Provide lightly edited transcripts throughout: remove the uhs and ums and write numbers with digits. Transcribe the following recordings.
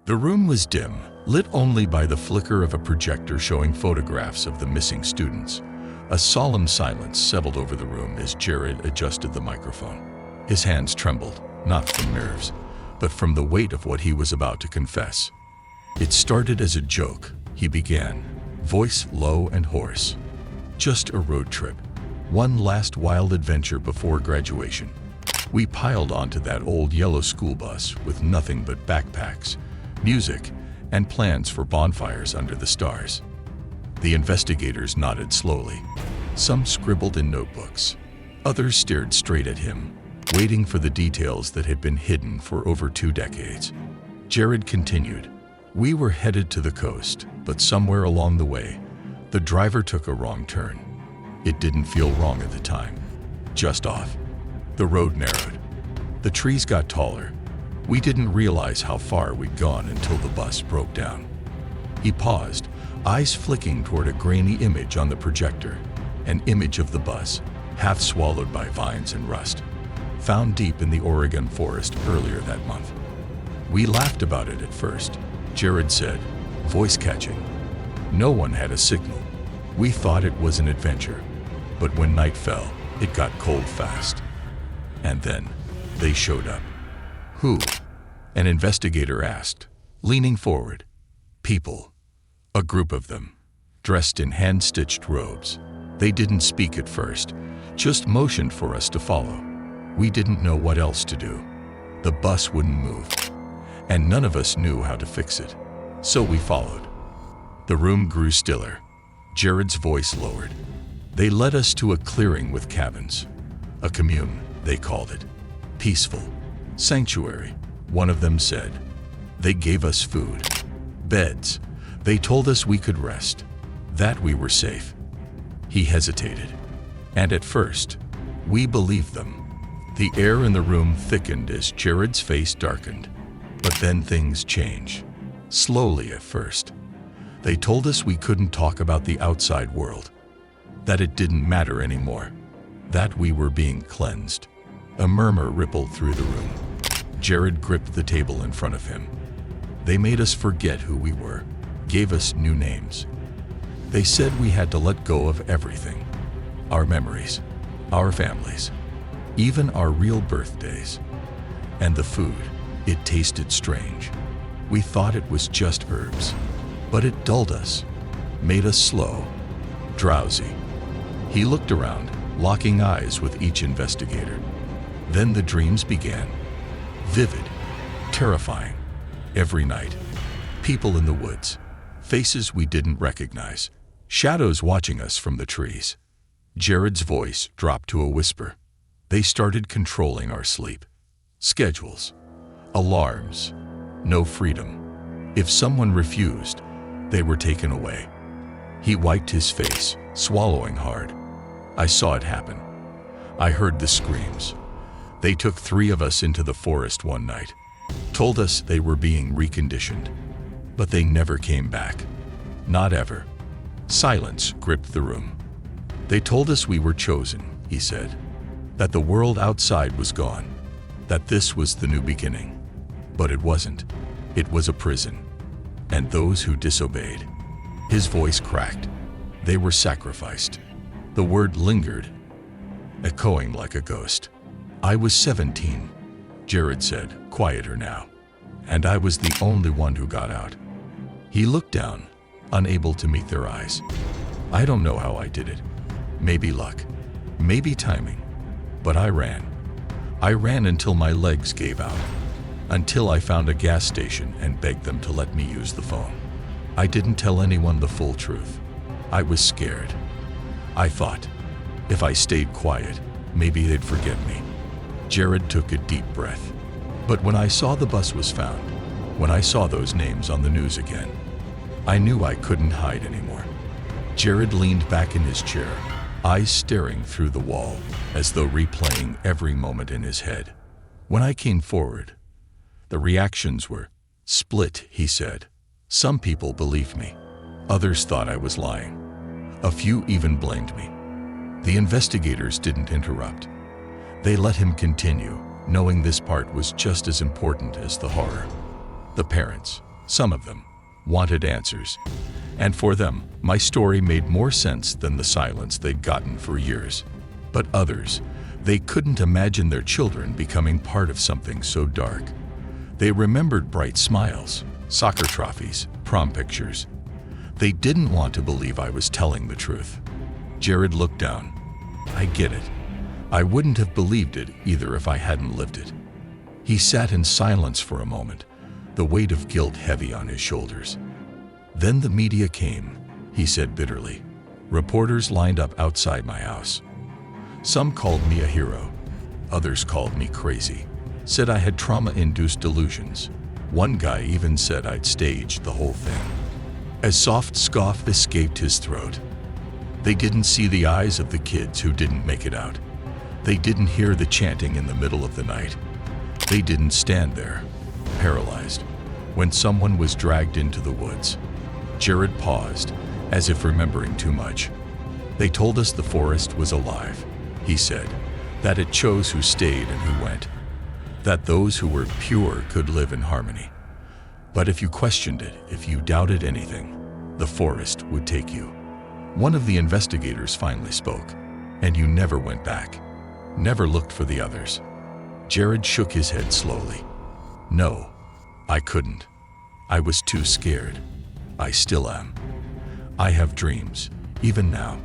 The room was dim, lit only by the flicker of a projector showing photographs of the missing students. A solemn silence settled over the room as Jared adjusted the microphone. His hands trembled, not from nerves, but from the weight of what he was about to confess. It started as a joke, he began, voice low and hoarse. Just a road trip. One last wild adventure before graduation. We piled onto that old yellow school bus with nothing but backpacks, music, and plans for bonfires under the stars. The investigators nodded slowly. Some scribbled in notebooks. Others stared straight at him, waiting for the details that had been hidden for over 2 decades. Jared continued. We were headed to the coast, but somewhere along the way, the driver took a wrong turn. It didn't feel wrong at the time. Just off. The road narrowed. The trees got taller. We didn't realize how far we'd gone until the bus broke down. He paused, eyes flicking toward a grainy image on the projector, an image of the bus, half swallowed by vines and rust, found deep in the Oregon forest earlier that month. We laughed about it at first, Jared said, voice catching. No one had a signal. We thought it was an adventure, but when night fell, it got cold fast. And then, they showed up. Who? An investigator asked, leaning forward. People. A group of them, dressed in hand-stitched robes. They didn't speak at first, just motioned for us to follow. We didn't know what else to do. The bus wouldn't move, and none of us knew how to fix it. So we followed. The room grew stiller. Jared's voice lowered. They led us to a clearing with cabins. A commune, they called it. Peaceful. Sanctuary, one of them said. They gave us food. Beds. They told us we could rest. That we were safe. He hesitated. And at first, we believed them. The air in the room thickened as Jared's face darkened. But then things changed. Slowly at first. They told us we couldn't talk about the outside world. That it didn't matter anymore. That we were being cleansed. A murmur rippled through the room. Jared gripped the table in front of him. They made us forget who we were, gave us new names. They said we had to let go of everything. Our memories, our families, even our real birthdays. And the food, it tasted strange. We thought it was just herbs, but it dulled us, made us slow, drowsy. He looked around, locking eyes with each investigator. Then the dreams began. Vivid, terrifying. Every night, people in the woods, faces we didn't recognize, shadows watching us from the trees. Jared's voice dropped to a whisper. They started controlling our sleep. Schedules, alarms, no freedom. If someone refused, they were taken away. He wiped his face, swallowing hard. I saw it happen. I heard the screams. They took 3 of us into the forest one night, told us they were being reconditioned, but they never came back. Not ever. Silence gripped the room. They told us we were chosen, he said, that the world outside was gone, that this was the new beginning. But it wasn't. It was a prison. And those who disobeyed. His voice cracked. They were sacrificed. The word lingered, echoing like a ghost. I was 17, Jared said, quieter now. And I was the only one who got out. He looked down, unable to meet their eyes. I don't know how I did it. Maybe luck, maybe timing. But I ran. I ran until my legs gave out. Until I found a gas station and begged them to let me use the phone. I didn't tell anyone the full truth. I was scared. I thought, if I stayed quiet, maybe they'd forget me. Jared took a deep breath. But when I saw the bus was found, when I saw those names on the news again, I knew I couldn't hide anymore. Jared leaned back in his chair, eyes staring through the wall, as though replaying every moment in his head. When I came forward, the reactions were split, he said. Some people believed me. Others thought I was lying. A few even blamed me. The investigators didn't interrupt. They let him continue, knowing this part was just as important as the horror. The parents, Some of them wanted answers, and for them, my story made more sense than the silence they'd gotten for years. But others, they couldn't imagine their children becoming part of something so dark. They remembered bright smiles, soccer trophies, prom pictures. They didn't want to believe I was telling the truth. Jared looked down. I get it. I wouldn't have believed it either if I hadn't lived it. He sat in silence for a moment, the weight of guilt heavy on his shoulders. Then the media came, he said bitterly. Reporters lined up outside my house. Some called me a hero. Others called me crazy, said I had trauma-induced delusions. One guy even said I'd staged the whole thing. A soft scoff escaped his throat. They didn't see the eyes of the kids who didn't make it out. They didn't hear the chanting in the middle of the night. They didn't stand there, paralyzed, when someone was dragged into the woods. Jared paused, as if remembering too much. They told us the forest was alive, he said, that it chose who stayed and who went, that those who were pure could live in harmony. But if you questioned it, if you doubted anything, the forest would take you. One of the investigators finally spoke, and you never went back, never looked for the others. Jared shook his head slowly. No, I couldn't. I was too scared. I still am. I have dreams, even now.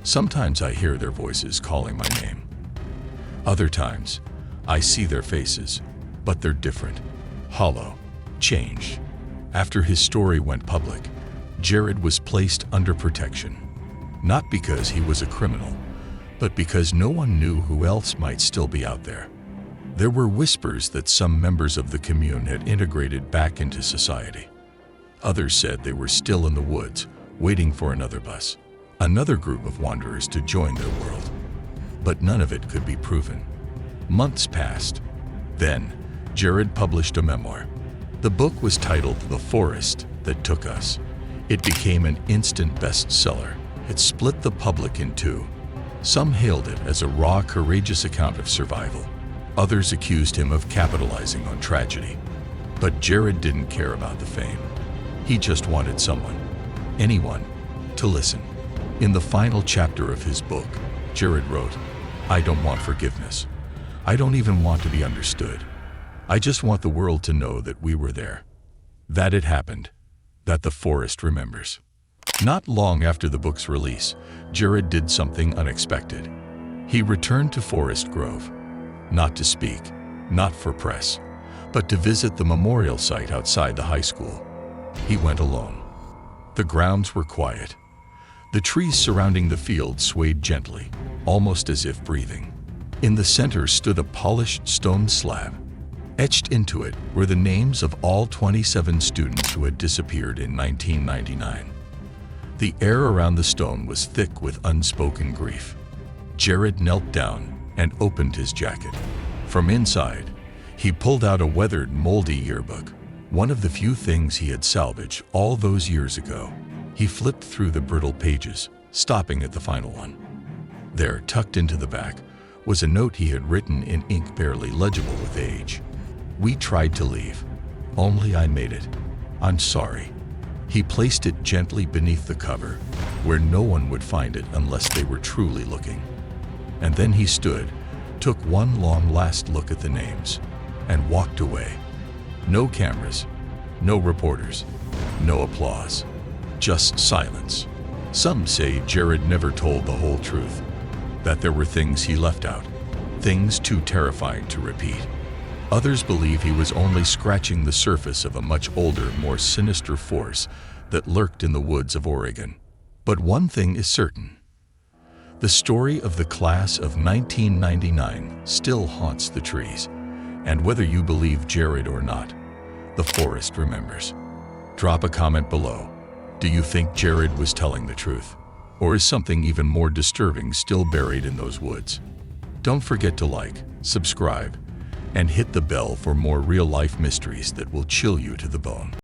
Sometimes I hear their voices calling my name. Other times, I see their faces, but they're different, hollow, changed. After his story went public, Jared was placed under protection. Not because he was a criminal, but because no one knew who else might still be out there. There were whispers that some members of the commune had integrated back into society. Others said they were still in the woods, waiting for another bus, another group of wanderers to join their world. But none of it could be proven. Months passed. Then, Jared published a memoir. The book was titled The Forest That Took Us. It became an instant bestseller. It split the public in two. Some hailed it as a raw, courageous account of survival. Others accused him of capitalizing on tragedy. But Jared didn't care about the fame. He just wanted someone, anyone, to listen. In the final chapter of his book, Jared wrote, I don't want forgiveness. I don't even want to be understood. I just want the world to know that we were there, that it happened, that the forest remembers. Not long after the book's release, Jared did something unexpected. He returned to Forest Grove, not to speak, not for press, but to visit the memorial site outside the high school. He went alone. The grounds were quiet. The trees surrounding the field swayed gently, almost as if breathing. In the center stood a polished stone slab. Etched into it were the names of all 27 students who had disappeared in 1999. The air around the stone was thick with unspoken grief. Jared knelt down and opened his jacket. From inside, he pulled out a weathered, moldy yearbook, one of the few things he had salvaged all those years ago. He flipped through the brittle pages, stopping at the final one. There, tucked into the back, was a note he had written in ink barely legible with age. We tried to leave, only I made it. I'm sorry. He placed it gently beneath the cover, where no one would find it unless they were truly looking. And then he stood, took one long last look at the names, and walked away. No cameras, no reporters, no applause, just silence. Some say Jared never told the whole truth, that there were things he left out, things too terrifying to repeat. Others believe he was only scratching the surface of a much older, more sinister force that lurked in the woods of Oregon. But one thing is certain. The story of the class of 1999 still haunts the trees, and whether you believe Jared or not, the forest remembers. Drop a comment below. Do you think Jared was telling the truth? Or is something even more disturbing still buried in those woods? Don't forget to like, subscribe, and hit the bell for more real-life mysteries that will chill you to the bone.